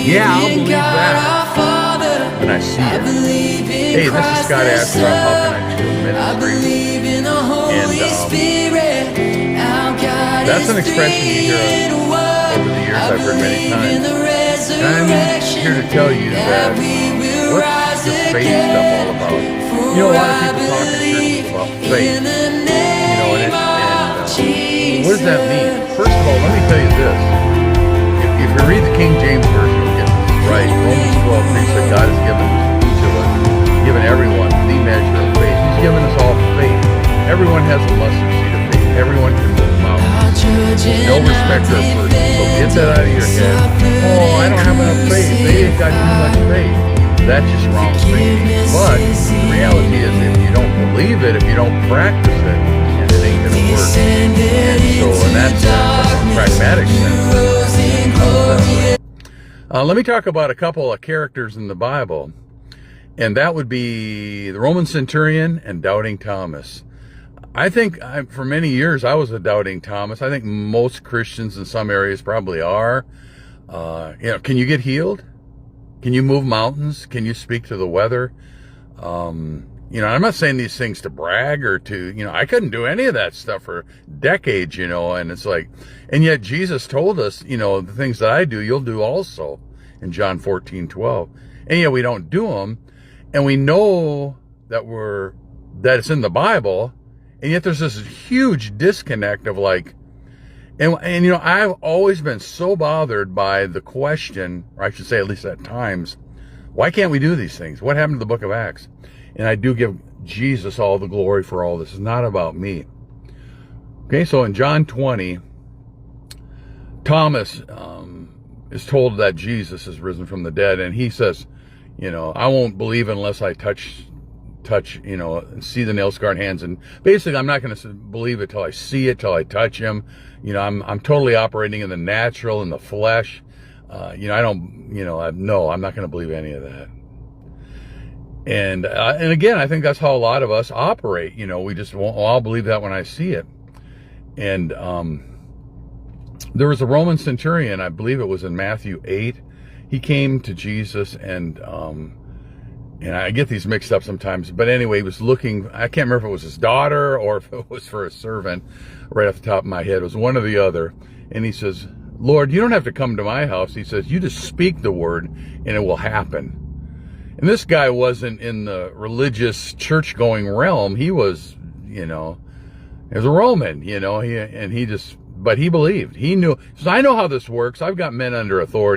Yeah, I'll believe that when I see it. Hey, this is Scott Ashcroft. How can I Shield Ministries? And that's an expression you hear over the years. I've heard many times. And I'm here to tell you that what's the faith stuff all about? You know, a lot of people talk in churches about faith. You know, what does that mean? First of all, let me tell you this. If you read the King James Version, you'll get this right. Romans 12:3 said God has given each of us, given everyone the measure of faith. He's given us all faith. Everyone has a mustard seed of faith. Everyone can move mountains. No respecter of person. So get that out of your head. Oh, I don't have enough faith. They ain't got too much faith. That's just wrong thinking. But the reality is, if you don't believe it, if you don't practice it, and it ain't going to work. And so in that sense, a pragmatic sense, let me talk about a couple of characters in the Bible. And that would be the Roman centurion and Doubting Thomas. I think for many years I was a Doubting Thomas. I think most Christians in some areas probably are. You know, can you get healed? Can you move mountains? Can you speak to the weather? You know, I'm not saying these things to brag or to, you know, I couldn't do any of that stuff for decades, you know, and it's like, and yet Jesus told us, you know, the things that I do, you'll do also in John 14:12. And yet we don't do them. And we know that it's in the Bible. And yet there's this huge disconnect of like, and you know, I've always been so bothered by the question, or I should say at least at times, why can't we do these things? What happened to the book of Acts? And I do give Jesus all the glory for all this. It's not about me. Okay, so in John 20, Thomas is told that Jesus is risen from the dead, and he says, you know, I won't believe unless I touch, you know, and see the nail-scarred hands. And basically, I'm not going to believe it till I see it, till I touch him. You know, I'm totally operating in the natural, in the flesh. You know, I don't, you know, no, I'm not going to believe any of that. And again, I think that's how a lot of us operate. You know, we just won't, well, I'll believe that when I see it. And there was a Roman centurion, I believe it was in Matthew 8. He came to Jesus, and I get these mixed up sometimes. But anyway, he was looking, I can't remember if it was his daughter or if it was for a servant, right off the top of my head. It was one or the other. And he says, Lord, you don't have to come to my house. He says, you just speak the word and it will happen. And this guy wasn't in the religious church-going realm. He was, you know, he was a Roman, you know, but he believed. He knew. He says, I know how this works. I've got men under authority.